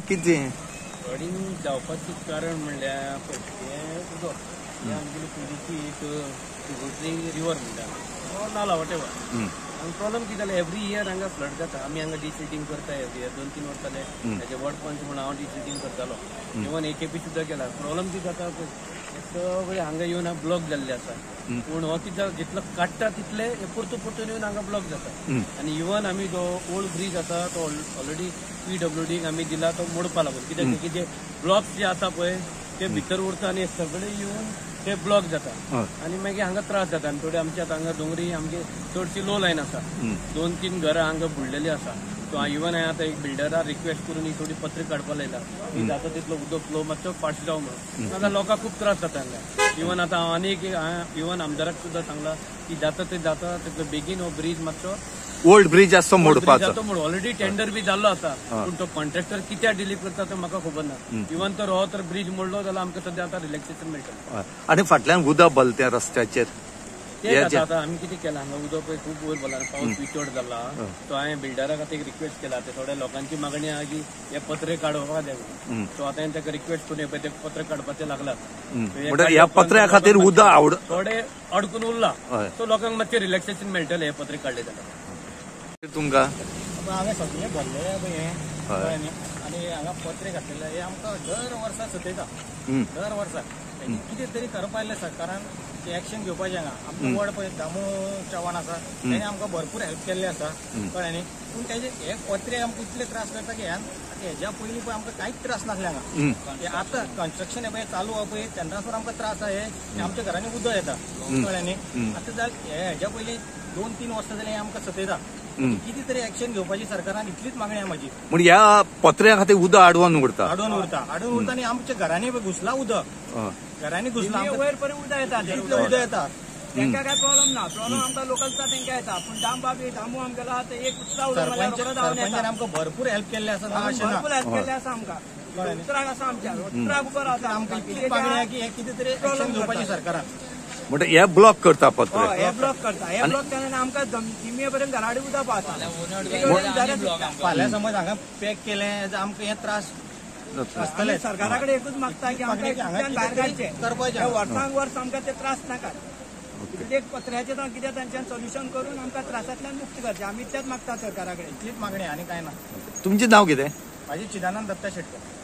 किती अडीन जावपाचें कारण म्हणल्यार हें उदक हें आमगेली पयलींची एक रिवर म्हणटा नाला वॉटेवर आनी प्रॉब्लम कितें जालें एवरी इयर हांगा फ्लड जाता आमी हांगा डिसिल्टिंग करता एवरी इयर 2-3 वर्स जाले हेजे वॉर्ड पंच म्हणून हांव डिसिल्टिंग करतालो इवन AKP सुद्दां केला प्रॉब्लम कितें जाता सगळे हांगा येवन ब्लॉक जाल्ले आसा पूण हो कितें जितलो काडटा तितले परतून येवन हांगा ब्लॉक जाता आनी इवन आमी जो ओल्ड ब्रिज आसा तो ऑलरेडी PWDक आमी दिला तो मोडपा लागून कित्याक की जे ब्लॉक्स जे आसा पळय ते भितर उरता आनी सगळे येवन ते ब्लॉक जाता आनी मागीर हांगा त्रास जाता आनी थोडे आमच्या हांगा दोंगरी आमगे चडशी लो लायन आसा 2-3 घरां हांगा बुडलेली आसा सो इवन हांवें आतां एक बिल्डराक रिक्वेस्ट करून ही थोडी पत्र काडपा लायला की जाता तितलो उदक फ्लो मातसो फास्ट जावं म्हणून नाजाल्यार लोकांक खूब त्रास जाता हांगा इवन आतां हांव आनीक इवन आमदाराक सुद्दां सांगला की जाता तितलो बेगीन हो ब्रिज मातसो ओल्ड ब्रिज आसा मोडपाचो ऑलरेडी टेंडर बी जाल्लो आसा पूण तो कॉन्ट्रॅक्टर कित्याक डिले करता तो म्हाका खबर ना इवन तर हो तर ब्रिज मोडलो जाल्यार आमकां सद्या आतां रिलॅक्सेशन मेळटलें आनी फाटल्यान उदक बलतें रस्त्याचेर आतां आमी कितें केलां हांगा उदक पळय खूब वयर बोला पावस बी चड जाला सो हांवें बिल्डराक आतां एक रिक्वेस्ट केला ते थोड्या लोकांची मागणी आहा की हे पत्रे काडपाक जाय सो आतां हांवें ताका रिक्वेस्ट करून पळय ते पत्र काडपाचें लागलात ह्या पत्र्या खातीर उदक थोडे अडकून उरला सो लोकांक मातशें रिलॅक्सेशन मेळटलें हे पत्रे काडले जाल्यार तुमकां हांवें सगळें भरलेलें पळय हें आनी हांगा पत्रे घातलेले हे आमकां दर वर्सा सतयता दर वर्सा कितें तरी करपा आयलें सरकारान एक्शन घेवपाचें हांगा आमकां वड पळय दामू चव्हाण आसा तेणें आमकां भरपूर हेल्प केल्ली आसा कळ्ळें न्ही पूण तेजे हे पत्रे आमकां इतले त्रास करता की हेज्या पयलीं पळय आमकां कांयच त्रास नासले हांगा आतां कन्स्ट्रक्शन हे पळय चालू आहा पळय तेन्नासून आमकां त्रास आहा हे आमच्या घरांनी उदक येता कळ्ळें न्ही आतां जाल्यार हेज्या पयलीं 2-3 वर्सां जालीं आमकां सतयता कितें तरी एक्शन घेवपाची सरकारान इतलीच मागणी आहा म्हाजी म्हणजे ह्या पत्र्या खातीर उदक आडवून उरता आनी आमच्या घरांनी घुसला उदक घरांनी घुसला वयर पर्यंत उदक येता तितलें उदक येता तांकां काय प्रॉब्लम ना प्रॉब्लम आमकां लोकलचा तांकां येता पूण दामू आमगेलो आहा ते एक सरपंचान आमकां भरपूर हेल्प केल्ले आसा भरपूर हेल्प केल्ले आसा आमकां उतराक आसा आमच्या उतराक उबर आसा आमकां इतली मागणी आहा की हे कितें तरी एक्शन घेवपाची सरकारान म्हणजे हे ब्लॉक करता पत्र हे ब्लॉक करता हे ब्लॉक केल्याने आमकां तिमी पर्यंत घरा कडेन उदक पावता फाल्यां समज हांगा पॅक केलें जाल्यार आमकां हे त्रास आसतले सरकारा कडेन एकूच मागता की आमकां कित्याक भायर काडचें करपाचें वर्सांक वर्स आमकां ते त्रास नाकात कितें पत्र्याचें जावं कितें तांच्यान सोल्युशन करून आमकां त्रासांतल्यान मुक्त करचें आमी इतलेंच मागता सरकारा कडेन इतलीच मागणी आनी कांय ना तुमचें नाव कितें म्हाजी चिदानंद दत्ता शेटकर